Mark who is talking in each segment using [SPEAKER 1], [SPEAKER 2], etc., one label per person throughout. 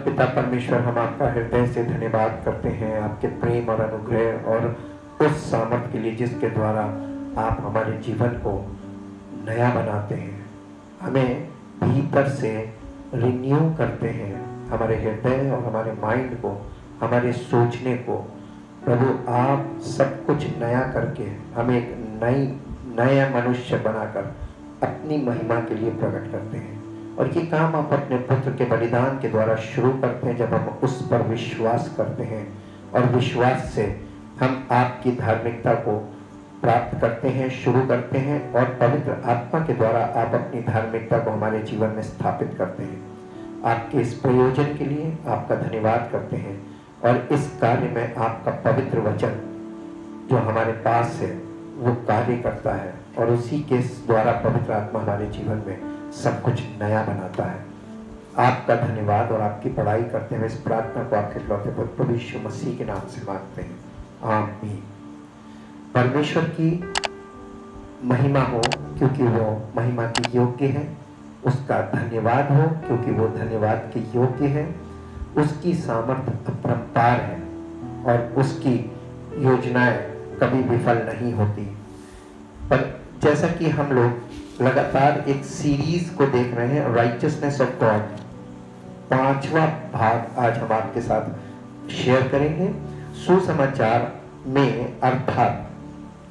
[SPEAKER 1] पिता परमेश्वर, हम आपका हृदय से धन्यवाद करते हैं आपके प्रेम और अनुग्रह और उस सामर्थ्य के लिए जिसके द्वारा आप हमारे जीवन को नया बनाते हैं, हमें भीतर से रिन्यू करते हैं, हमारे हृदय और हमारे माइंड को, हमारे सोचने को। प्रभु, आप सब कुछ नया करके हमें एक नया मनुष्य बनाकर अपनी महिमा के लिए प्रकट करते हैं। और ये काम आप अपने पुत्र के बलिदान के द्वारा शुरू करते हैं, जब हम उस पर विश्वास करते हैं और विश्वास से हम आपकी धार्मिकता को प्राप्त करते हैं, शुरू करते हैं, और पवित्र आत्मा के द्वारा आप अपनी धार्मिकता को हमारे जीवन में स्थापित करते हैं। आपके इस प्रयोजन के लिए आपका धन्यवाद करते हैं और इस कार्य में आपका पवित्र वचन जो हमारे पास है वो कार्य करता है और उसी के द्वारा पवित्र आत्मा हमारे जीवन में सब कुछ नया बनाता है। आपका धन्यवाद और आपकी बड़ाई करते हैं। इस प्रार्थना को आपके इकलौते पुत्र प्रभु यीशु मसीह के नाम से मांगते हैं, आमीन। परमेश्वर की महिमा हो क्योंकि वो महिमा के योग्य है, उसका धन्यवाद हो क्योंकि वो धन्यवाद के योग्य है, उसकी सामर्थ्य अपरंपार है और उसकी योजनाएं कभी विफल नहीं होती। पर जैसा कि हम लोग लगातार एक सीरीज को देख रहे हैं, राइचियसनेस ऑफ गॉड, 5वां भाग आज हम आपके साथ शेयर करेंगे। सुसमाचार में अर्थात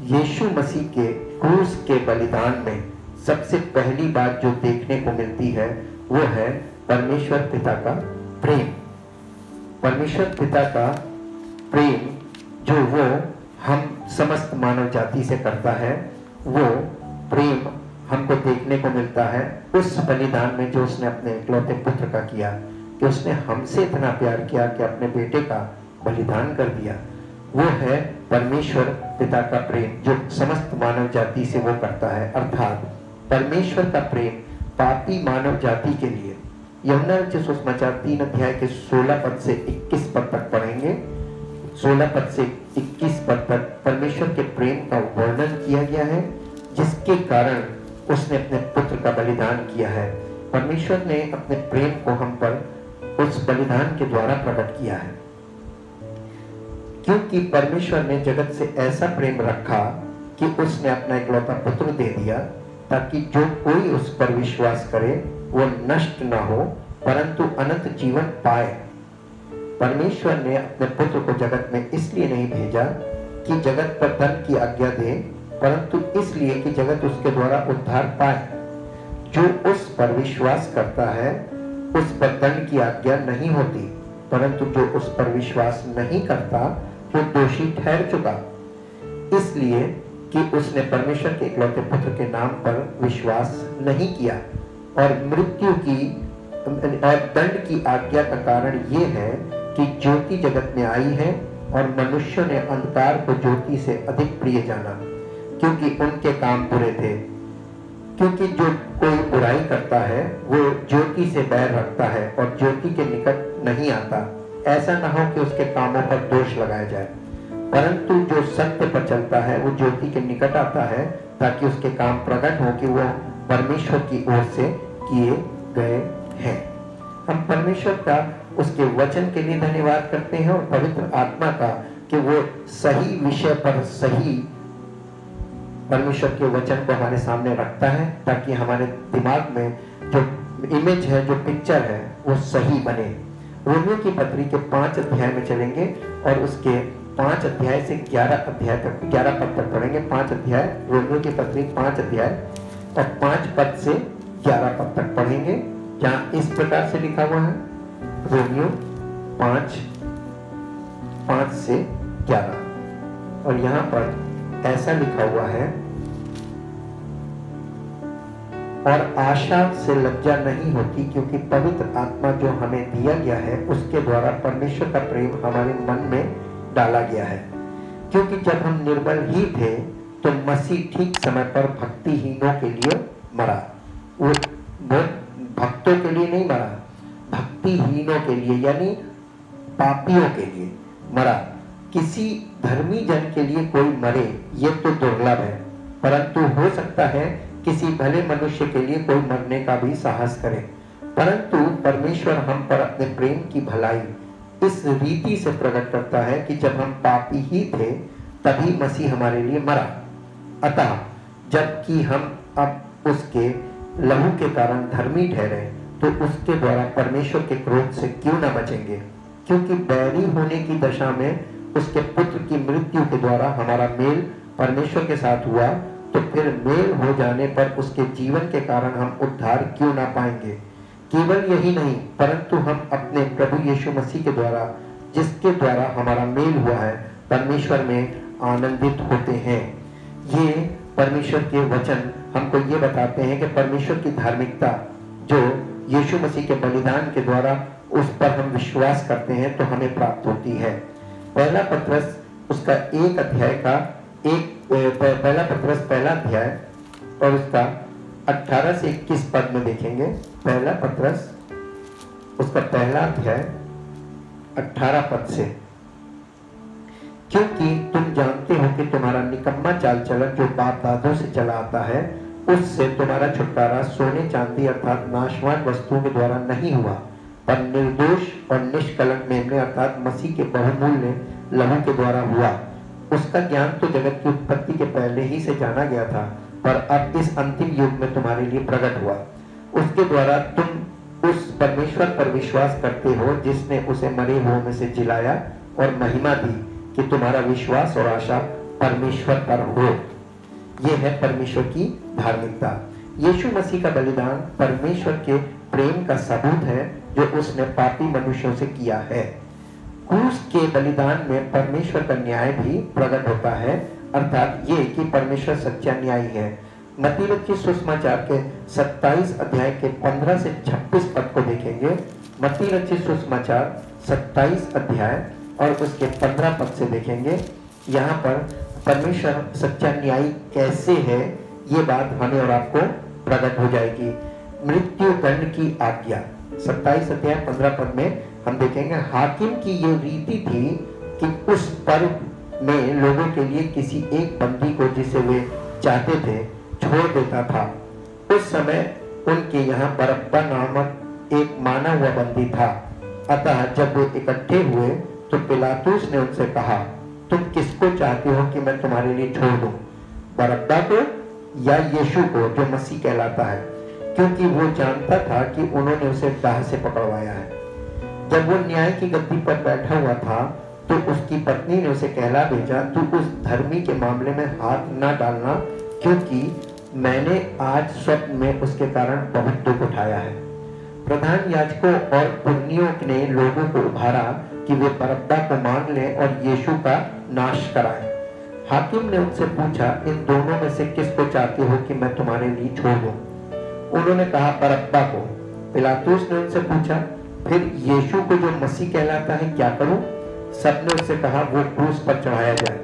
[SPEAKER 1] यीशु मसीह के क्रूस के बलिदान में सबसे पहली बात जो देखने को मिलती है वो है परमेश्वर पिता का प्रेम। परमेश्वर पिता का प्रेम जो वो हम समस्त मानव जाति से करता है, वो प्रेम हमको देखने को मिलता है उस बलिदान में जो उसने अपने इकलौते पुत्र का किया, कि उसने हमसे इतना प्यार किया कि अपने बेटे का बलिदान कर दिया। वो है परमेश्वर पिता का प्रेम जो समस्त मानव जाति से वो करता है। अर्थात परमेश्वर का प्रेम पापी मानव जाति के लिए, यूहन्ना रचित सुसमाचार 3 अध्याय के 16 पद से 21 पद तक पढ़ेंगे। 16 पद से 21 पद तक परमेश्वर के प्रेम का वर्णन किया गया है, जिसके कारण उसने अपने पुत्र का बलिदान किया है। परमेश्वर ने अपने प्रेम को हम पर उस बलिदान के द्वारा प्रकट किया है, क्योंकि परमेश्वर ने जगत से ऐसा प्रेम रखा कि उसने अपना इकलौता पुत्र दे दिया, ताकि जो कोई उस पर विश्वास करे वो नष्ट न हो परंतु अनंत जीवन पाए। परमेश्वर ने अपने पुत्र को जगत में इसलिए नहीं भेजा कि जगत पर धन की आज्ञा दे, परंतु इसलिए कि जगत उसके द्वारा उद्धार पाए। जो उस पर विश्वास करता है उस पर दंड की आज्ञा नहीं होती, परंतु जो उस पर विश्वास नहीं करता वो दोषी ठहर चुका, इसलिए कि उसने परमेश्वर के इकलौते पुत्र के नाम पर विश्वास नहीं किया। और मृत्यु की और दंड की आज्ञा का कारण ये है कि ज्योति जगत में आई है और मनुष्यों ने अंधकार को ज्योति से अधिक प्रिय जाना, क्योंकि उनके काम बुरे थे। क्योंकि जो कोई बुराई करता है वो ज्योति से बैर रखता है और ज्योति के निकट नहीं आता, ऐसा न हो कि उसके कामों पर दोष लगाया जाए। परंतु जो सत्य पर चलता है वो ज्योति के निकट आता है, ताकि उसके काम प्रकट हो कि वो परमेश्वर की ओर से किए गए हैं। हम परमेश्वर का उसके वचन के लिए धन्यवाद करते हैं और पवित्र आत्मा का कि वो सही विषय पर सही परमेश्वर के वचन को हमारे सामने रखता है, ताकि हमारे दिमाग में जो इमेज है, जो पिक्चर है, वो सही बने। रोमियो की पत्री के 5 अध्याय में चलेंगे और उसके 5 अध्याय से 11 अध्याय तक 11 पद तक पढ़ेंगे। 5 अध्याय रोमियो की पत्री 5 अध्याय और 5 पद से 11 पद तक पढ़ेंगे, जहाँ इस प्रकार से लिखा हुआ है, रोमियो 5 से 11, और यहाँ पर ऐसा लिखा हुआ है, और आशा से लज्जा नहीं होती, क्योंकि पवित्र आत्मा जो हमें दिया गया है उसके द्वारा परमेश्वर का प्रेम हमारे मन में डाला गया है। क्योंकि जब हम निर्बल ही थे तो मसीह ठीक समय पर भक्तिहीनों के लिए मरा। वो भक्तों के लिए नहीं मरा, भक्तिहीनों के लिए यानी पापियों के लिए मरा। किसी धर्मी जन के लिए कोई मरे ये तो दुर्लभ है, परंतु हो सकता है किसी भले मनुष्य के लिए कोई मरने का भी साहस करे। परंतु परमेश्वर हम पर अपने प्रेम की भलाई इस रीति से प्रकट करता है कि जब हम पापी ही थे तभी मसीह हमारे लिए मरा। अतः जबकि हम अब उसके लहू के कारण धर्मी ठहरे तो उसके द्वारा परमेश्वर के क्रोध से क्यों न बचेंगे, क्योंकि बैरी होने की दशा में उसके पुत्र की मृत्यु के द्वारा हमारा मेल परमेश्वर के साथ हुआ, तो फिर मेल हो जाने पर उसके जीवन के कारण हम उद्धार क्यों ना पाएंगे। केवल यही नहीं, परंतु हम अपने प्रभु यीशु मसीह के द्वारा, जिसके द्वारा हमारा मेल हुआ है, परमेश्वर में आनंदित होते हैं। ये परमेश्वर के वचन हमको ये बताते हैं कि परमेश्वर की धार्मिकता जो यीशु मसीह के बलिदान के द्वारा उस पर हम विश्वास करते हैं तो हमें प्राप्त होती है। पहला पत्रस उसका एक अध्याय का पहला पत्रस पहला अध्याय और उसका 18 से 21 पद में देखेंगे। पहला पत्रस उसका पहला अध्याय 18 पद से, क्योंकि तुम जानते हो कि तुम्हारा निकम्मा चाल चलन जो बाप दादों से चला आता है, उससे तुम्हारा छुटकारा सोने चांदी अर्थात नाशवान वस्तुओं के द्वारा नहीं हुआ, पर निर्दोष और निष्कलंक मेमने अर्थात मसीह के बहुमूल्य लहू के द्वारा हुआ। उसका ज्ञान तो जगत की उत्पत्ति के पहले ही से जाना गया था, पर अब इस अंतिम युग में तुम्हारे लिए प्रकट हुआ। उसके द्वारा तुम उस परमेश्वर पर विश्वास करते हो जिसने उसे मरे हुओं में से जिलाया और महिमा दी कि तुम्हारा विश्वास और आशा परमेश्वर पर हो। यह है परमेश्वर की धार्मिकता। यीशु मसीह का बलिदान परमेश्वर के प्रेम का सबूत है जो उसने पापी मनुष्यों से किया है। क्रूस के बलिदान में परमेश्वर का न्याय भी प्रकट होता है, अर्थात ये कि परमेश्वर सच्चा न्यायी है। मत्ती रचित सुसमाचार के 27 अध्याय के 15 से 26 पद को देखेंगे। मत्ती रचित सुसमाचार 27 अध्याय और उसके 15 पद से देखेंगे। यहाँ पर परमेश्वर सच्चा न्यायी कैसे है ये बात हमें और आपको प्रकट हो जाएगी। मृत्यु दंड की आज्ञा 27 अध्याय 15 पद में हम देखेंगे, हाकिम की ये रीति थी कि उस पर्व में लोगों के लिए किसी एक बंदी को जिसे वे चाहते थे छोड़ देता था। उस समय उनके यहाँ बरअब्बा नामक एक माना हुआ बंदी था। अतः जब वे इकट्ठे हुए तो पिलातुस ने उनसे कहा, तुम किसको चाहते हो कि मैं तुम्हारे लिए छोड़ दूं, बरअब्बा को या यीशु को जो मसीह कहलाता है, क्योंकि वो जानता था कि उन्होंने उसे दाह से पकड़वाया है। जब वो न्याय की गद्दी पर बैठा हुआ था तो उसकी पत्नी ने उसे कहला भेजा, तू उस धर्मी के मामले में हाथ न डालना, क्योंकि मैंने आज स्वप्न में उसके कारण बहुत दुख उठाया है। प्रधान याजकों और पुर्नियों ने लोगों को उभारा कि वे बरअब्बा को मान लें और यीशु का नाश कराएं। हाकिम ने उनसे पूछा, इन दोनों में से किसको चाहते हो कि मैं तुम्हारे लिए छोड़ दूं? उन्होंने कहा, बरअब्बा को। पिलातुस ने उनसे पूछा, फिर यीशु को जो मसीह कहलाता है क्या करूं? सबने उससे कहा, वो क्रूस पर चढ़ाया जाए।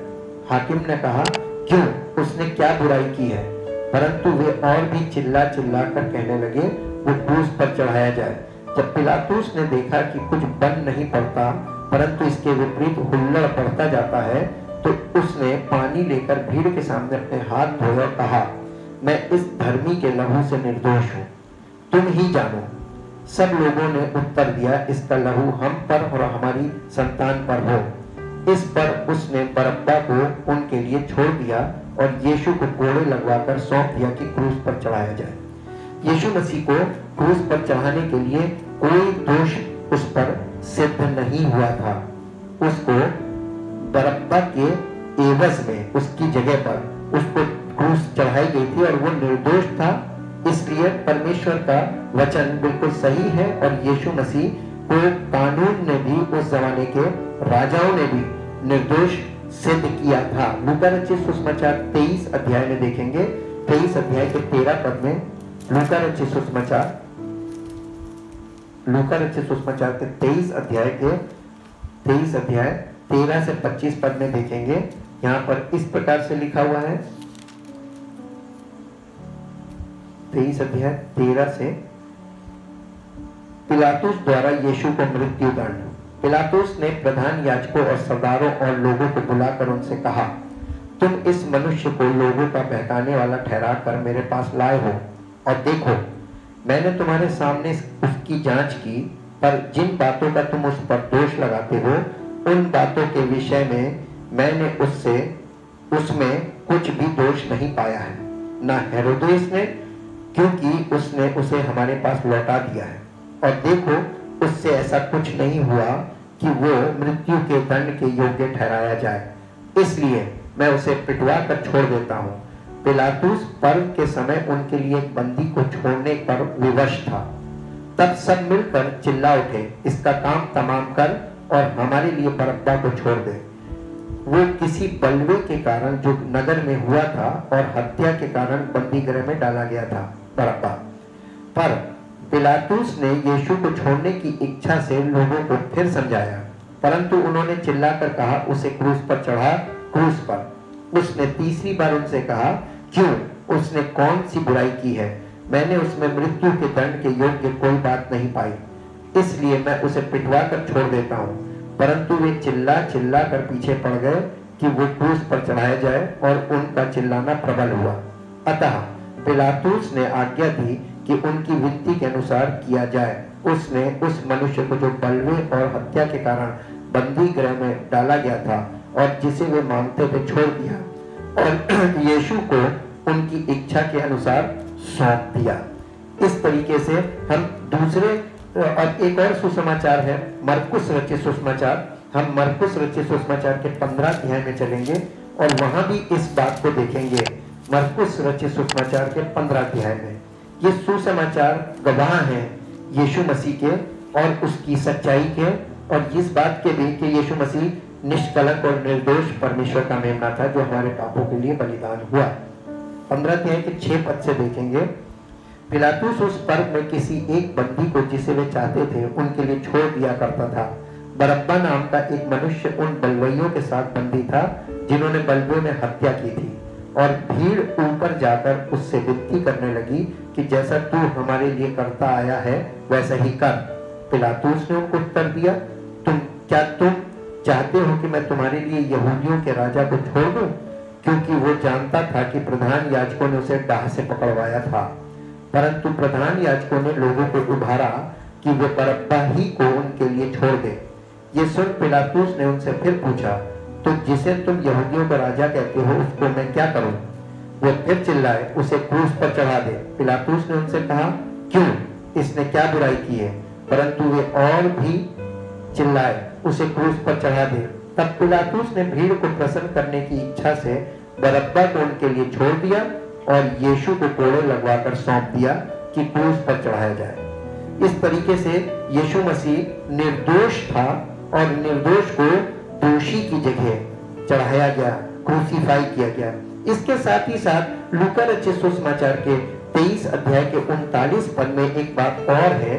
[SPEAKER 1] हाकिम ने कहा, क्यों, उसने क्या बुराई की है? परंतु वे और भी चिल्ला चिल्ला कर कहने लगे, वो क्रूस पर चढ़ाया जाए। जब पिलातुस ने देखा कि कुछ बन नहीं पड़ता परंतु इसके विपरीत हुल्लड़ बढ़ता जाता है, तो उसने पानी लेकर भीड़ के सामने अपने हाथ धोए और कहा, मैं इस धर्मी के लहू से निर्दोष हूँ, तुम ही जानो। सब लोगों ने उत्तर दिया, इसका लहू हम पर और हमारी संतान पर हो। इस पर उसने बरअब्बा को उनके लिए छोड़ दिया और यीशु को कोड़े लगवाकर सौंप दिया कि क्रूस पर चढ़ाया जाए। यीशु मसीह को क्रूस पर चढ़ाने के लिए कोई दोष उस पर सिद्ध नहीं हुआ था। उसको बरअब्बा के एवज में उसकी जगह पर उसको क्रूस चढ़ाई गई थी और वो निर्दोष था। इसलिए परमेश्वर का वचन बिल्कुल सही है और यीशु मसीह को कानून ने भी, उस जमाने के राजाओं ने भी निर्दोष सिद्ध किया था। लूका रचित सुसमाचार 23 अध्याय में देखेंगे, 23 अध्याय के 13 पद में। लूका रचित सुसमाचार के 23 अध्याय 13 से 25 पद में देखेंगे। यहाँ पर इस प्रकार से लिखा हुआ है, 23 अध्याय 13 से, पिलातुस द्वारा यीशु को मृत्यु दंड। पिलातुस ने प्रधान याजकों और सरदारों और लोगों को बुलाकर उनसे कहा, तुम इस मनुष्य को लोगों का बहकाने वाला ठहरा कर मेरे पास लाए हो, और देखो मैंने तुम्हारे सामने उसकी जांच की, पर जिन बातों का तुम उस पर दोष लगाते हो उन बातों के विषय में मैंने उसमें कुछ भी दोष नहीं पाया है, ना हेरोदेस ने, क्योंकि उसने उसे हमारे पास लौटा दिया है। और देखो, उससे ऐसा कुछ नहीं हुआ कि वो मृत्यु के दंड के योग्य ठहराया जाए, इसलिए मैं उसे पिटवा कर छोड़ देता हूँ। पिलातुस पर्व के समय उनके लिए एक बंदी को छोड़ने पर विवश था। तब सब मिलकर चिल्ला उठे, इसका काम तमाम कर और हमारे लिए बरअब्बा को छोड़ दे। वो किसी बलवे के कारण जो नगर में हुआ था और हत्या के कारण बंदी गृह में डाला गया था, बरअब्बा। पर पिलातुस ने यीशु को छोड़ने की इच्छा से लोगों को फिर समझाया, परंतु उन्होंने चिल्लाकर कहा, उसे क्रूस पर चढ़ा, क्रूस पर। उसने तीसरी बार उनसे कहा, क्यों? उसने कौन सी बुराई की है? मैंने उसमें मृत्यु के दंड के योग्य कोई बात नहीं पाई, इसलिए मैं उसे पिटवा कर छोड़ देता हूँ। परंतु वे चिल्ला चिल्ला कर पीछे पड़ गए कि वो क्रूस पर चढ़ाया जाए, और उनका चिल्लाना प्रबल हुआ। अतः पिलातुस ने आज्ञा दी कि उनकी विनती के अनुसार किया जाए। उसने उस मनुष्य को जो बलवे और हत्या के कारण बंदी गृह में डाला गया था और जिसे वे मांगते थे, छोड़ दिया और यीशु को उनकी इच्छा के अनुसार सौंप दिया। इस तरीके से हम दूसरे और एक और सुसमाचार है, मरकुस रचित सुसमाचार। हम मरकुस रचित सुसमाचार के 15 अध्याय में चलेंगे और वहां भी इस बात को देखेंगे। मरकुस रचित सुसमाचार के 15 अध्याय में ये सुसमाचार गवाह हैं यीशु मसीह के और उसकी सच्चाई के, और इस बात के भी कि यीशु मसीह निष्कलंक और निर्दोष परमेश्वर का मेमना था जो हमारे पापों के लिए बलिदान हुआ। 15 अध्याय के 6 पद से देखेंगे। पिलातुस उस पर्व में किसी एक बंदी को जिसे वे चाहते थे उनके लिए छोड़ दिया करता था। बरअब्बा नाम का एक मनुष्य उन बलवइयों के साथ बंदी था जिन्होंने बलवे में हत्या की थी, और भीड़ ऊपर जाकर उससे विनती करने लगी कि जैसा तू हमारे लिए करता आया है वैसा ही कर। पिलातुस ने उनको उत्तर दिया, क्या तुम चाहते हो कि मैं तुम्हारे लिए यहूदियों के राजा को छोड़ दूं? क्योंकि वो जानता था कि प्रधान याजकों ने उसे डाह से पकड़वाया था। परंतु प्रधान याजकों ने लोगों को उभारा कि वे बरअब्बा ही को उनके लिए छोड़ दे। ये सुन पिलातुस ने उनसे फिर पूछा, तो जिसे तुम यहूदियों का राजा कहते हो उसको मैं क्या करूं? वे फिर चिल्लाए, उसे क्रूस पर चढ़ा दे। पिलातुस ने उनसे कहा, क्यों? इसने क्या बुराई की है? परंतु वे और भी चिल्लाए, उसे क्रूस पर चढ़ा दे। तब पिलातुस ने भीड़ को प्रसन्न करने की इच्छा से बरअब्बा को उनके लिए छोड़ दिया और यीशु को कोड़े लगवाकर सौंप दिया कि क्रूस पर चढ़ाया जाए। इस तरीके से यीशु मसीह निर्दोष था और निर्दोष को दोषी की जगह चढ़ाया गया, क्रूसीफाई किया गया। इसके साथ ही साथ लूका रचित सुसमाचार के 23 अध्याय के 39 पद में एक बात और है,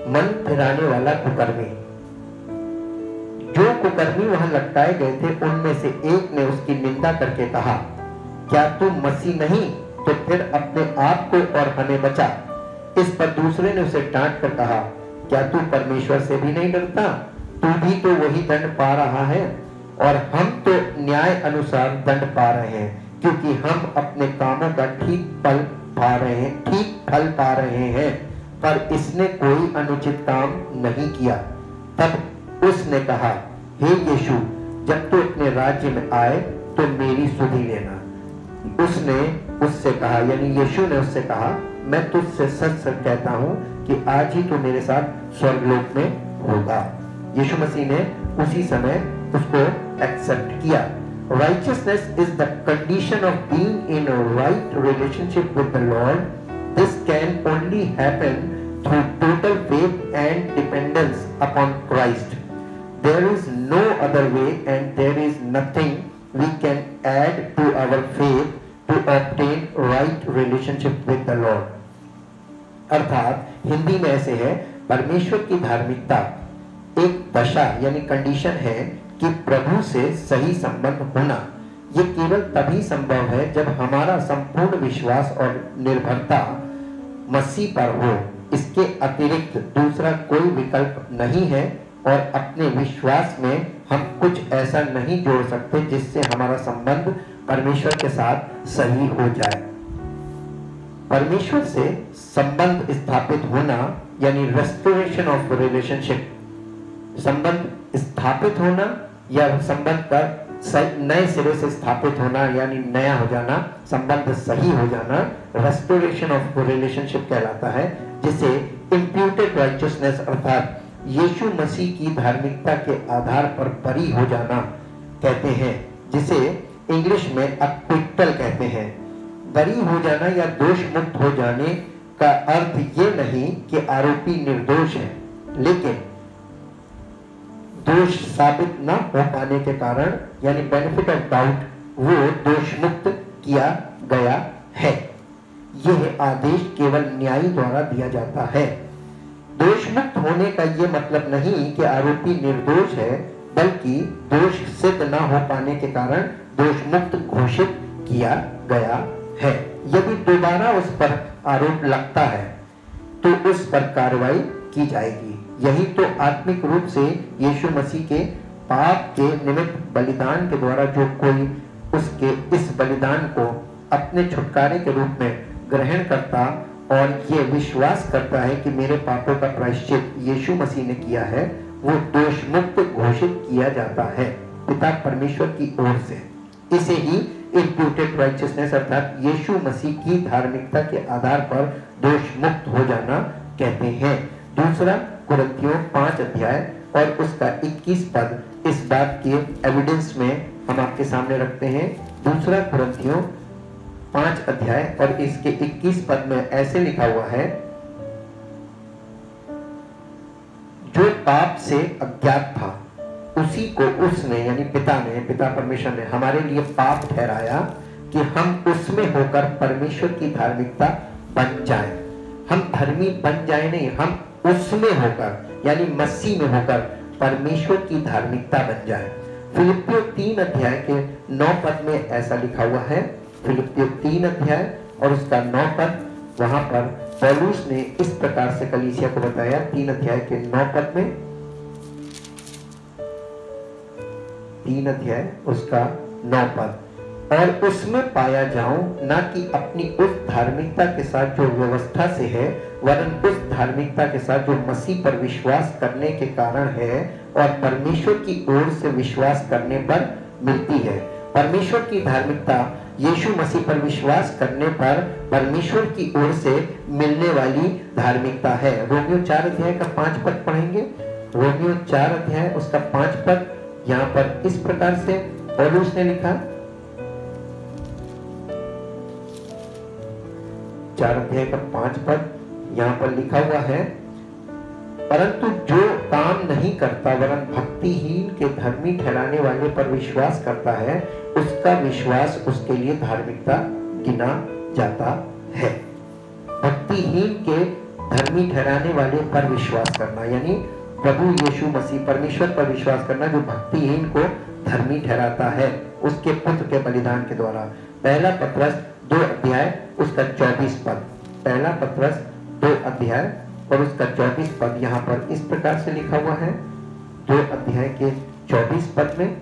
[SPEAKER 1] मन फिराने वाला कुकर्मी। जो कुकर्मी वहां लटकाए गए थे उनमें से एक ने उसकी निंदा करके कहा, क्या तू मसीह नहीं तो फिर अपने आप को और हमें बचा। इस पर दूसरे ने उसे डांट कर कहा, क्या तू परमेश्वर से भी नहीं डरता? तू भी तो वही दंड पा रहा है और हम तो न्याय अनुसार दंड पा रहे हैं, क्योंकि हम अपने कामों का ठीक फल पा रहे हैं। पर इसने कोई अनुचित काम नहीं किया। तब उसने कहा, हे यीशु, जब तू अपने राज्य में आए तो मेरी सुधि लेना। उसने उससे कहा, यानी यीशु ने उससे कहा, मैं तुझसे सच सच कहता हूं कि आज ही तू मेरे साथ स्वर्गलोक में होगा। यीशु मसीह ने उसी समय उसको एक्सेप्ट किया। Righteousness is the condition of being in a right relationship with the Lord. This can only happen through total faith and dependence upon Christ. There is no other way and there is nothing we can add to our faith to obtain right relationship with the Lord. अर्थात हिंदी में ऐसे है, परमेश्वर की धार्मिकता एक दशा यानी कंडीशन है कि प्रभु से सही संबंध होना। ये केवल तभी संभव है जब हमारा संपूर्ण विश्वास और निर्भरता मसीह पर हो। इसके अतिरिक्त दूसरा कोई विकल्प नहीं है और अपने विश्वास में हम कुछ ऐसा नहीं जोड़ सकते जिससे हमारा संबंध परमेश्वर के साथ सही हो जाए। परमेश्वर से संबंध स्थापित होना यानी रेस्टोरेशन ऑफ रिलेशनशिप, संबंध स्थापित होना या संबंध का नए सिरे से स्थापित होना यानी नया हो जाना, संबंध सही हो जाना, रेस्टोरेशन ऑफ रिलेशनशिप कहलाता है, जिसे इम्प्यूटेड राइचियसनेस अर्थात यीशु मसीह की धार्मिकता के आधार पर बरी हो जाना कहते हैं, जिसे इंग्लिश में एक्विटल कहते हैं। बरी हो जाना या दोष मुक्त हो जाने का अर्थ ये नहीं कि आरोपी निर्दोष है, लेकिन दोष साबित न हो पाने के कारण यानी बेनिफिट ऑफ डाउट वो दोष मुक्त किया गया है। यह आदेश केवल न्यायी द्वारा दिया जाता है। दोष मुक्त होने का यह मतलब नहीं कि आरोपी निर्दोष है, बल्कि दोष सिद्ध न हो पाने के कारण दोष मुक्त घोषित किया गया है। यदि दोबारा उस पर आरोप लगता है तो उस पर कार्रवाई की जाएगी। यही तो आत्मिक रूप से यीशु मसीह के पाप के निमित्त बलिदान के द्वारा जो कोई उसके इस बलिदान को अपने छुटकारे के रूप में ग्रहण करता और ये विश्वास करता है कि मेरे पापों का प्रायश्चित यीशु मसीह ने किया है, वो दोष मुक्त घोषित किया जाता है पिता परमेश्वर की ओर से। इसे ही इम्प्यूटेड राइचियसनेस अर्थात यीशु मसीह की धार्मिकता के आधार पर दोष मुक्त हो जाना कहते हैं। दूसरा कुरिन्थियों 5 अध्याय और उसका 21 पद इस बात के एविडेंस में हम आपके सामने रखते हैं। दूसरा कुरिन्थियों 5 अध्याय और इसके 21 पद में ऐसे लिखा हुआ है, जो पाप से अज्ञात था उसी को उसने यानी पिता परमेश्वर ने हमारे लिए पाप ठहराया कि हम उसमें होकर परमेश्वर की धार्मिकता बन जाए। हम धर्मी बन जाए नहीं, हम उसमें होकर यानी मसीह में होकर परमेश्वर की धार्मिकता बन जाए। फिलिप्पियों 3 अध्याय के 9 पद में ऐसा लिखा हुआ है। फिलिप्पियों 3 अध्याय और उसका 9 पद, वहां पर पौलुस ने इस प्रकार से कलीसिया को बताया। 3 अध्याय के 9 पद में, 3 अध्याय उसका 9 पद, और उसमें पाया जाऊं ना कि अपनी उस धार्मिकता के साथ जो व्यवस्था से है, वरन उस धार्मिकता के साथ जो मसीह पर विश्वास करने के कारण है और परमेश्वर की ओर से विश्वास करने पर मिलती है। परमेश्वर की धार्मिकता यीशु मसीह पर विश्वास करने पर परमेश्वर की ओर से मिलने वाली धार्मिकता है। रोमियो 4 अध्याय का 5 पद पढ़ेंगे। रोमियो 4 अध्याय उसका 5 पद यहाँ पर इस प्रकार से पौलुस ने लिखा, 4 अध्याय का 5 पद यहाँ पर लिखा हुआ है, परंतु जो काम नहीं करता वरन भक्तिहीन के धर्मी ठहराने वाले पर विश्वास करता है, उसका विश्वास उसके लिए धार्मिकता गिना जाता है। भक्तिहीन के धर्मी ठहराने वाले पर विश्वास करना यानी प्रभु यीशु मसीह परमेश्वर पर विश्वास करना, जो भक्तिहीन को धर्मी ठहराता है उसके पुत्र के बलिदान के द्वारा। पहला पत्रस 2 अध्याय उसका 24 पद, पहला पत्रस 2 अध्याय और उसका 24 पद यहाँ पर इस प्रकार से लिखा हुआ है। 2 अध्याय के 24 पद में,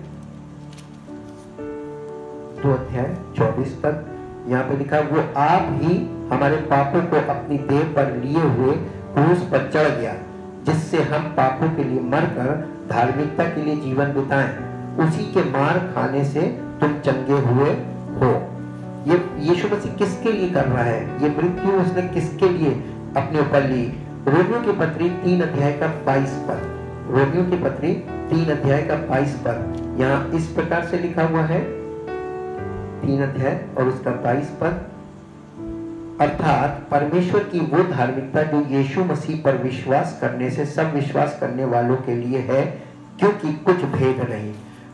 [SPEAKER 1] 2 अध्याय 24 पद यहाँ पे लिखा, वो आप ही हमारे पापों को अपनी देह पर लिए हुए क्रूस पर चढ़ गया, जिससे हम पापों के लिए मरकर धार्मिकता के लिए जीवन बिताएं। उसी के मार खाने से तुम चंगे हुए हो। ये यीशु मसीह किसके लिए कर रहा है? ये मृत्यु उसने किसके लिए अपने ऊपर ली? रोमियो की पत्री 3 अध्याय का 22 पद, रोमियो की पत्री 3 अध्याय का 22 पद यहाँ इस प्रकार से लिखा हुआ है। 3 अध्याय और उसका 22 पद, अर्थात परमेश्वर की वो धार्मिकता जो यीशु मसीह पर विश्वास करने से सब विश्वास करने वालों के लिए है, क्योंकि कुछ भेद नहीं।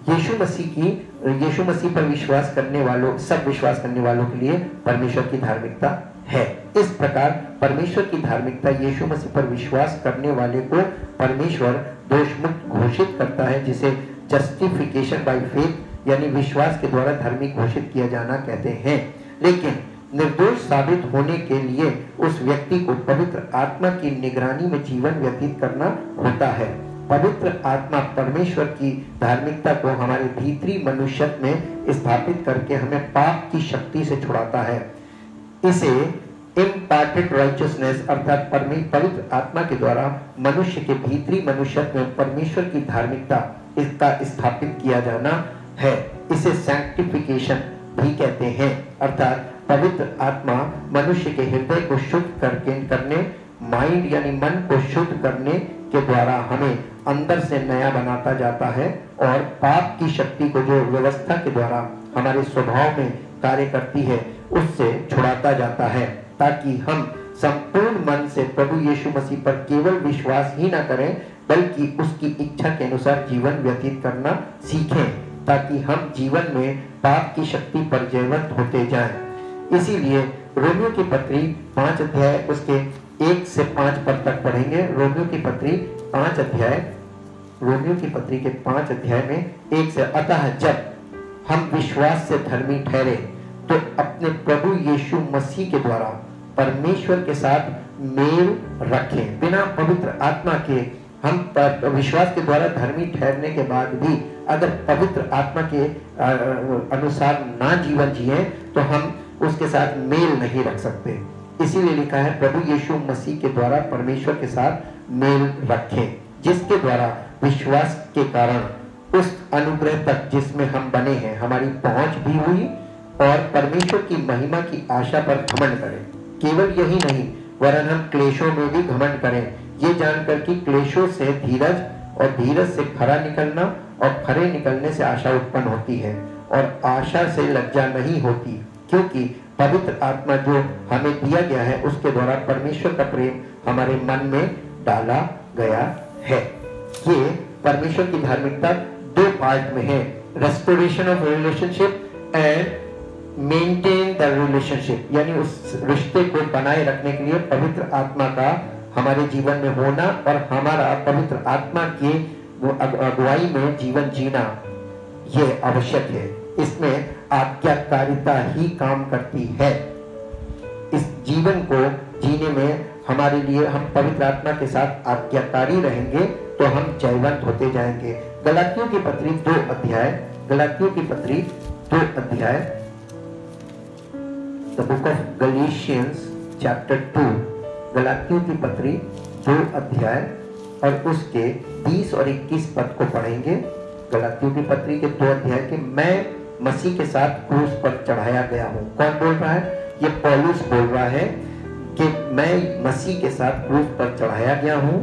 [SPEAKER 1] यीशु मसीह पर विश्वास करने वालों, सब विश्वास करने वालों के लिए परमेश्वर की धार्मिकता है। इस प्रकार परमेश्वर की धार्मिकता यीशु मसीह पर विश्वास करने वाले को परमेश्वर दोष मुक्त घोषित करता है, जिसे जस्टिफिकेशन बाय फेथ यानी विश्वास के द्वारा धार्मिक घोषित किया जाना कहते हैं। लेकिन निर्दोष साबित होने के लिए उस व्यक्ति को पवित्र आत्मा की निगरानी में जीवन व्यतीत करना होता है। पवित्र आत्मा परमेश्वर की धार्मिकता को हमारे भीतरी मनुष्यत्व में स्थापित करके हमें पाप की शक्ति से छुड़ाता है। इसे इम्पार्टेड राइचियसनेस अर्थात पवित्र आत्मा के द्वारा मनुष्य के भीतरी मनुष्यत्व में परमेश्वर की धार्मिकता इसका स्थापित किया जाना है। इसे सैंक्टिफिकेशन भी कहते हैं, अर्थात पवित्र आत्मा मनुष्य के हृदय को शुद्ध करने, माइंड यानी मन को शुद्ध करने के द्वारा हमें अंदर से नया बनाता जाता है और पाप की शक्ति को जो व्यवस्था के द्वारा हमारे स्वभाव में कार्य करती है उससे छुड़ाता जाता है, ताकि हम संपूर्ण मन से प्रभु यीशु मसीह पर केवल विश्वास ही ना करें बल्कि उसकी इच्छा के अनुसार जीवन व्यतीत करना सीखें, ताकि हम जीवन में पाप की शक्ति पर जयवंत होते जाएं। इसीलिए रोमियो की पत्री 5 अध्याय उसके 1 से 5 पद तक पढ़ेंगे। रोमियो की पत्री के 5 अध्याय में 1 से, अतः जब हम विश्वास से धर्मी ठहरे तो अपने प्रभु यीशु मसीह के द्वारा परमेश्वर के साथ मेल रखें। बिना पवित्र आत्मा के हम विश्वास के द्वारा धर्मी ठहरने के बाद भी अगर पवित्र आत्मा के अनुसार ना जीवन जिए तो हम उसके साथ मेल नहीं रख सकते। इसीलिए लिखा है प्रभु यीशु मसीह के द्वारा परमेश्वर के साथ मेल रखें, जिसके द्वारा विश्वास के कारण उस अनुग्रह तक जिसमें हम बने हैं हमारी पहुंच भी हुई और परमेश्वर की महिमा की आशा पर घमंड करें। केवल यही नहीं वरन हम क्लेशों में भी घमंड करें, ये जानकर कि क्लेशों से धीरज और धीरज से खरा निकलना और खरे निकलने से आशा उत्पन्न होती है और आशा से लज्जा नहीं होती, क्योंकि पवित्र आत्मा जो हमें दिया गया है उसके द्वारा परमेश्वर का प्रेम हमारे मन में डाला गया है। ये परमेश्वर की धार्मिकता 2 पार्ट में है, restoration of relationship and maintain the relationship, यानी उस रिश्ते को बनाए रखने के लिए पवित्र आत्मा का हमारे जीवन में होना और हमारा पवित्र आत्मा की अगुवाई में जीवन जीना ये आवश्यक है। इसमें आज्ञाकारिता ही काम करती है। इस जीवन को जीने में हमारे लिए हम पवित्र आत्मा के साथ आज्ञाकारी रहेंगे तो हम जयवंत होते जाएंगे। गलातियों की पत्री 2 अध्याय the book of Galatians chapter 2, गलातियों की पत्री 2 अध्याय और उसके 20 और 21 पद को पढ़ेंगे। गलातियों की पत्री के 2 अध्याय के, मैं मसीह के साथ क्रूस पर चढ़ाया गया हूँ। कौन बोल रहा है? ये पौलुस बोल रहा है कि मैं मसीह के साथ क्रूस पर चढ़ाया गया हूँ।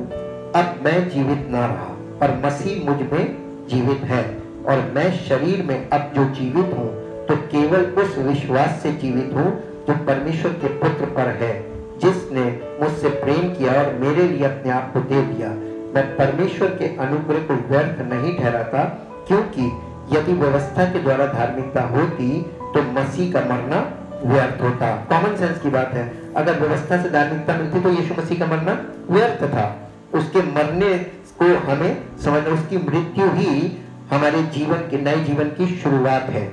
[SPEAKER 1] अब मैं जीवित ना रहा पर मसीह मुझ में जीवित है और मैं शरीर में अब जो जीवित हूँ तो केवल उस विश्वास से जीवित हूँ जो परमेश्वर के पुत्र पर है, जिसने मुझसे प्रेम किया और मेरे लिए अपने आप को दे दिया। मैं परमेश्वर के अनुग्रह को व्यर्थ नहीं ठहराता, क्योंकि यदि व्यवस्था के द्वारा धार्मिकता होती तो मसीह का मरना व्यर्थ होता। कॉमन सेंस की बात है, अगर व्यवस्था से धार्मिकता मिलती तो यीशु मसीह का मरना व्यर्थ था। उसके मरने को हमें समझना, उसकी मृत्यु ही हमारे जीवन के नए जीवन की शुरुआत है।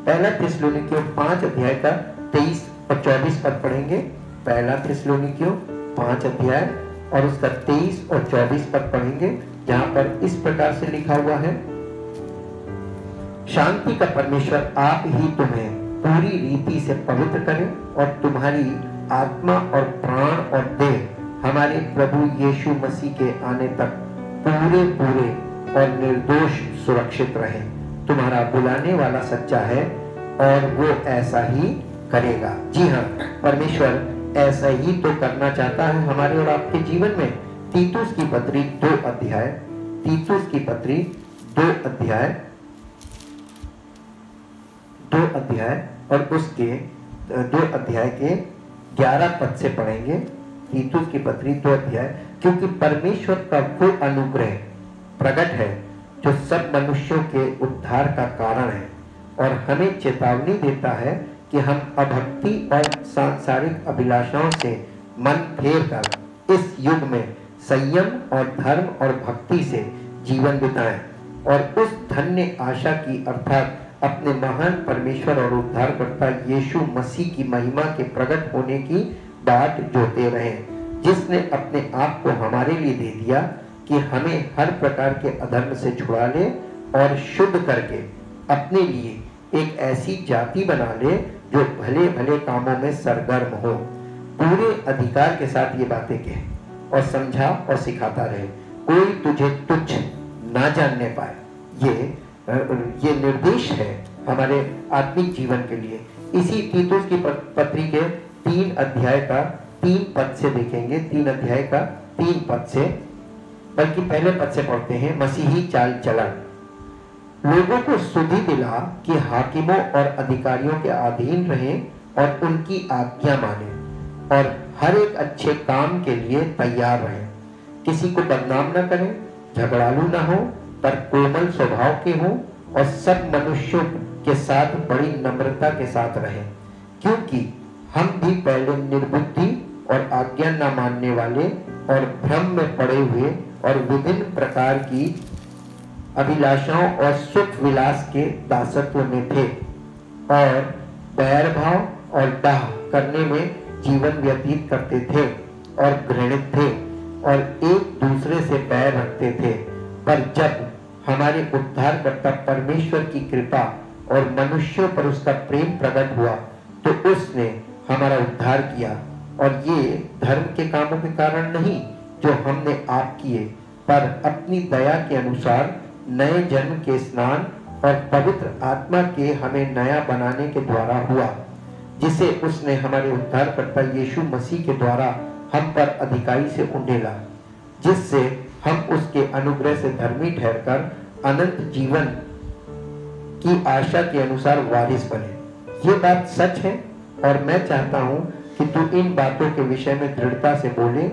[SPEAKER 1] पहला थिस्सलुनीकियों 5 अध्याय का 23 और 24 पद पढ़ेंगे। पहला थिस्सलुनीकियों 5 अध्याय और उसका 23 और 24 पद पढ़ेंगे, जहां पर इस प्रकार से लिखा हुआ है, शांति का परमेश्वर आप ही तुम्हें पूरी रीति से पवित्र करे और तुम्हारी आत्मा और प्राण और देह हमारे प्रभु यीशु मसीह के आने तक पूरे और निर्दोष सुरक्षित रहे। तुम्हारा बुलाने वाला सच्चा है और वो ऐसा ही करेगा। जी हाँ, परमेश्वर ऐसा ही तो करना चाहता है हमारे और आपके जीवन में। तीतुस की पत्री 2 अध्याय और उसके 2 अध्याय के 11 पद से पढ़ेंगे। तीतुस की पत्री 2 अध्याय, क्योंकि परमेश्वर का वो अनुग्रह प्रकट है जो सब मनुष्यों के उद्धार का कारण है और हमें चेतावनी देता है कि हम अभक्ति और सांसारिक अभिलाषाओं से मन फेर कर इस युग में संयम और धर्म और भक्ति से जीवन बिताएं और उस धन्य आशा की अर्थात अपने महान परमेश्वर और उद्धारकर्ता यीशु मसीह की महिमा के प्रकट होने की बाट जोते रहें, जिसने अपने आप को हमारे लिए दे दिया कि हमें हर प्रकार के अधर्म से छुड़ा ले और शुद्ध करके अपने लिए एक ऐसी जाति बना ले जो भले भले कामों में सरगर्म हो। पूरे अधिकार के साथ ये बातें कहे और समझा और सिखाता रहे, कोई तुझे तुच्छ ना जानने पाए। ये निर्देश है हमारे आत्मिक जीवन के लिए। इसी तीतुस की पत्री के 3 अध्याय का 3 पद से देखेंगे, 3 अध्याय का 3 पद से, बल्कि पहले पद से पढ़ते हैं। मसीही चाल चलन, लोगों को सुधि दिला कि हाकिमों और अधिकारियों के अधीन रहें और उनकी आज्ञा माने और हर एक अच्छे काम के लिए तैयार रहें। किसी को बदनाम न करें, झगड़ालू न हो, पर कोमल स्वभाव के हों और सब मनुष्यों के साथ बड़ी नम्रता के साथ रहें, क्योंकि हम भी पहले निर्बुद्धि और आज्ञा न मानने वाले और भ्रम में पड़े हुए और विभिन्न प्रकार की अभिलाषाओं और सुख विलास के दासत्व में थे और बैर भाव और डाह करने में जीवन व्यतीत करते थे और घृणित थे और एक दूसरे से बैर रखते थे। पर जब हमारे उद्धारकर्ता परमेश्वर की कृपा और मनुष्यों पर उसका प्रेम प्रकट हुआ तो उसने हमारा उद्धार किया, और ये धर्म के कामों के कारण नहीं जो हमने आप किए, पर अपनी दया के अनुसार नए जन्म के स्नान और पवित्र आत्मा के हमें नया बनाने के द्वारा हुआ, जिसे उसने हमारे उद्धारकर्ता यीशु मसीह के द्वारा हम पर अधिकारी से उंडेला, जिससे हम उसके अनुग्रह से धर्मी ठहरकर अनंत जीवन की आशा के अनुसार वारिस बने। ये बात सच है और मैं चाहता हूँ कि तू इन बातों के विषय में दृढ़ता से बोले,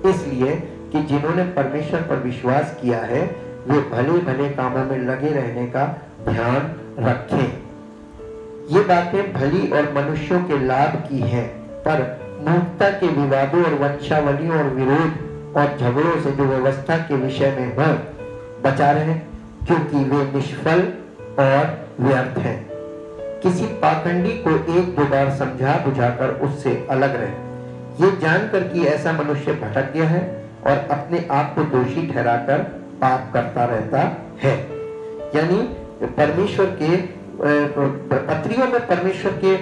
[SPEAKER 1] इसलिए कि जिन्होंने परमेश्वर पर विश्वास किया है वे भले भले कामों में लगे रहने का ध्यान रखें। ये बातें भली और मनुष्यों के लाभ की हैं, पर मूर्खता के विवादों और वंशावलियों और विरोध और झगड़ों से जो व्यवस्था के विषय में हो बचा रहे, क्योंकि वे निष्फल और व्यर्थ हैं। किसी पाखंडी को 1-2 बार समझा बुझाकर उससे अलग रहे। ये जानकर कि ऐसा मनुष्य भटक गया है और अपने आप को दोषी ठहराकर पाप करता रहता है। यानी परमेश्वर के पत्रियों में परमेश्वर के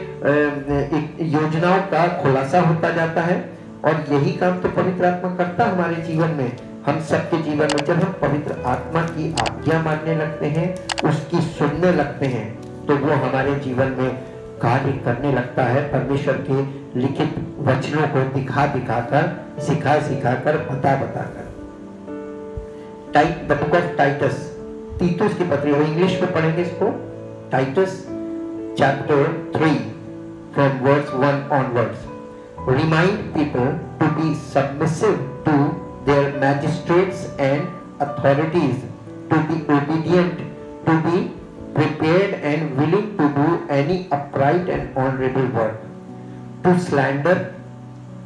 [SPEAKER 1] योजनाओं का खुलासा होता जाता है, और यही काम तो पवित्र आत्मा करता है हमारे जीवन में, हम सबके जीवन में। जब हम पवित्र आत्मा की आज्ञा मानने लगते हैं, उसकी सुनने लगते हैं, तो वो हमारे जीवन में कार्य करने लगता है, परमेश्वर के लिखित वचनों को दिखा दिखाकर, सिखा सिखाकर, बता बताकर। द बुक ऑफ टाइटस, तीतुस की पत्री, इंग्लिश में पढ़ेंगे इसको। Titus chapter 3 from verse 1 onwards. Remind people to be submissive to their magistrates and authorities, to be obedient, to be prepared and willing to do any upright and honorable work, to slander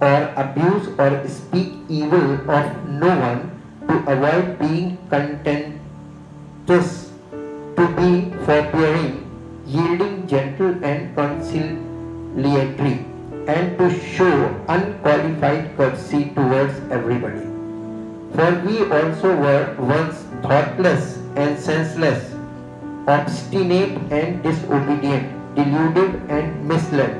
[SPEAKER 1] or abuse or speak evil of no one, to avoid being contentious, to be forbearing, yielding, gentle and conciliatory, and to show unqualified courtesy towards everybody. For we also were once thoughtless and senseless, obstinate and disobedient, deluded and misled.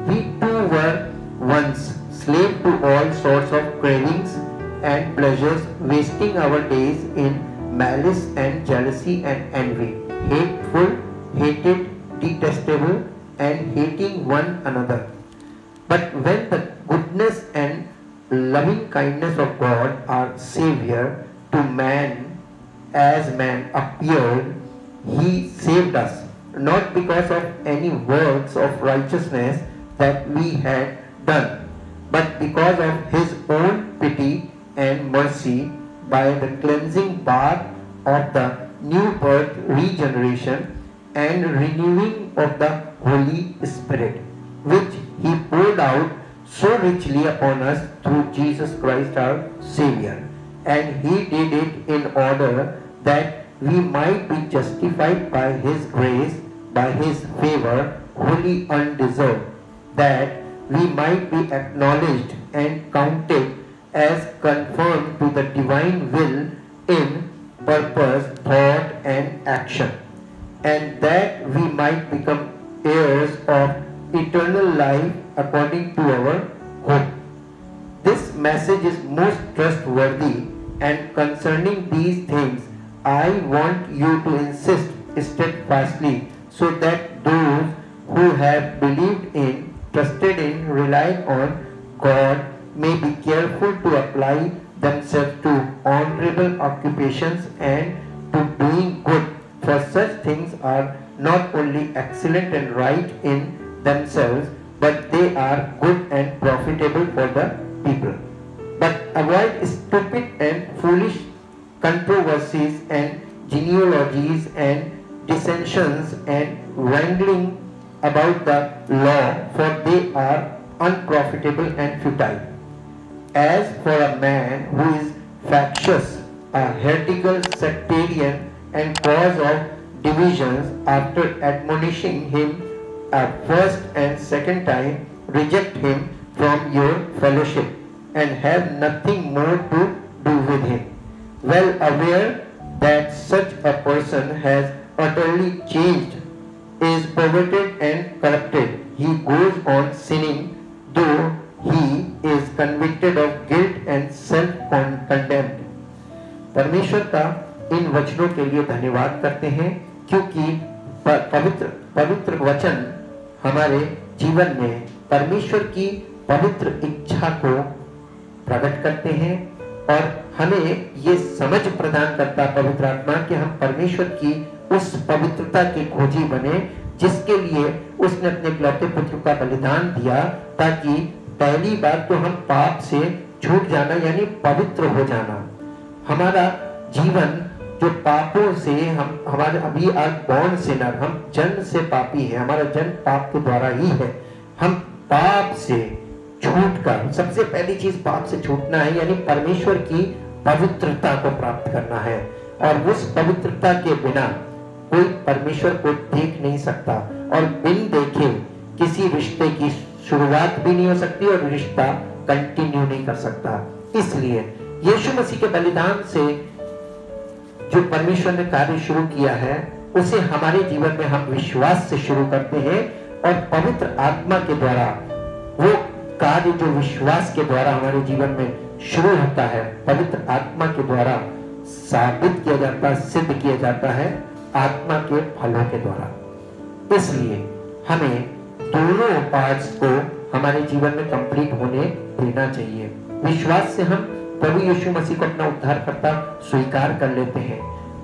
[SPEAKER 1] We too were once slaves to all sorts of cravings and pleasures, wasting our days in malice and jealousy and envy, hateful, hated, detestable, and hating one another. But when the goodness and loving kindness of God, our Savior, to man as man appeared, He saved us, not because of any works of righteousness that we had done, but because of His own pity and mercy, by the cleansing bath of the new birth, regeneration, and renewing of the Holy Spirit, which He poured out so richly upon us through Jesus Christ our Savior. And He did it in order that we might be justified by His grace, by His favor, wholly undeserved, that we might be acknowledged and counted as conformed to the divine will in purpose, thought, and action, and that we might become heirs of eternal life according to our hope. message is most trustworthy, and concerning these things I want you to insist steadfastly, so that those who have believed in, trusted in, relied on God may be careful to apply themselves to honorable occupations and to doing good, for such things are not only excellent and right in themselves, but they are good and profitable for the people. But avoid stupid and foolish controversies and genealogies and dissensions and wrangling about the law, for they are unprofitable and futile. As for a man who is factious, a heretical, sectarian, and cause of divisions, after admonishing him a first and second time, reject him from your fellowship, and have nothing more to do with him, well aware that such a person has utterly changed, is perverted and corrupted. He goes on sinning, though he is convicted of guilt and self-condemned. परमेश्वर का इन वचनों के लिए धन्यवाद करते हैं, क्योंकि पवित्र वचन हमारे जीवन में परमेश्वर की पवित्र इच्छा को प्रकट करते हैं और हमें ये समझ प्रदान करता पवित्र आत्मा कि हम परमेश्वर की उस पवित्रता के खोजी बने, जिसके लिए उसने अपने इकलौते पुत्र का बलिदान दिया, ताकि पहली बात तो हम पाप से छूट जाना यानी पवित्र हो जाना। हमारा जीवन जो पापों से हमारे अभी आज बॉर्न सिनर, हम जन्म से पापी है, हमारा जन्म पाप के द्वारा ही है। हम पाप से छूटकर, सबसे पहली चीज पाप से छूटना है, यानी परमेश्वर की पवित्रता को प्राप्त करना है। और उस पवित्रता के बिना कोई परमेश्वर को देख नहीं सकता, और बिन देखे किसी रिश्ते की शुरुआत भी नहीं हो सकती और रिश्ता कंटिन्यू नहीं कर सकता। इसलिए यीशु मसीह के बलिदान से जो परमेश्वर ने कार्य शुरू किया है, उसे हमारे जीवन में हम विश्वास से शुरू करते हैं, और पवित्र आत्मा के द्वारा वो कार्य जो विश्वास के द्वारा हमारे जीवन में शुरू होता है, पवित्र आत्मा के द्वारा साबित किया जाता है, सिद्ध किया जाता है आत्मा के फलों के द्वारा। इसलिए हमें दोनों पार्ट्स को हमारे जीवन में कंप्लीट होने देना चाहिए। विश्वास से हम प्रभु यीशु मसीह को अपना उद्धारकर्ता स्वीकार कर लेते हैं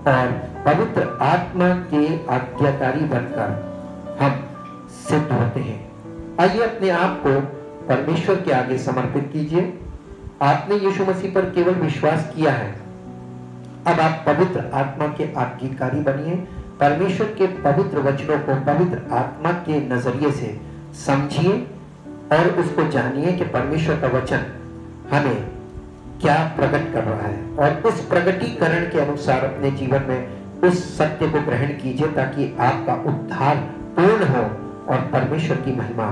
[SPEAKER 1] और पवित्र आत्मा के आज्ञाकारी बनकर हम सिद्ध होते हैं। आइए अपने आप को परमेश्वर के आगे समर्पित कीजिए। आपने यीशु मसीह पर केवल विश्वास किया है, अब आप पवित्र आत्मा के आज्ञाकारी बनिए। परमेश्वर के पवित्र वचनों को पवित्र आत्मा के नजरिए से समझिए और उसको जानिए कि परमेश्वर का वचन हमें क्या प्रकट कर रहा है, और उस प्रकटीकरण के अनुसार अपने जीवन में उस सत्य को ग्रहण कीजिए, ताकि आपका उद्धार पूर्ण हो और परमेश्वर की महिमा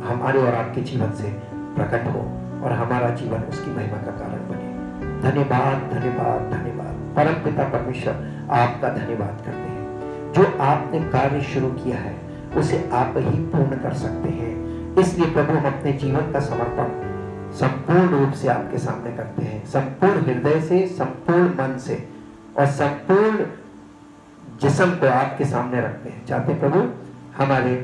[SPEAKER 1] हमारे और आपके जीवन से प्रकट हो और हमारा जीवन उसकी महिमा का कारण बने। धन्यवाद, धन्यवाद, धन्यवाद। परम पिता परमेश्वर, आपका धन्यवाद करते हैं। जो आपने कार्य शुरू किया है उसे आप ही पूर्ण कर सकते हैं। इसलिए प्रभु, हम अपने जीवन का समर्पण संपूर्ण रूप से आपके सामने करते हैं, संपूर्ण हृदय से, संपूर्ण मन से और संपूर्ण जिस्म को आपके सामने रखते हैं। चाहते प्रभु हमारे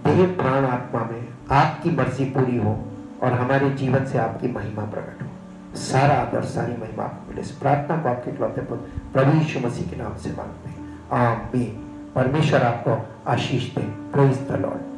[SPEAKER 1] देह प्राण आत्मा में आपकी मर्जी पूरी हो और हमारे जीवन से आपकी महिमा प्रकट हो। सारा आदर, सारी महिमा आपको मिले। इस प्रार्थना को आपके इकलौते पुत्र प्रभु यीशु मसीह के नाम से मांगते हैं, आमीन। परमेश्वर आपको आशीष दे। Praise the Lord.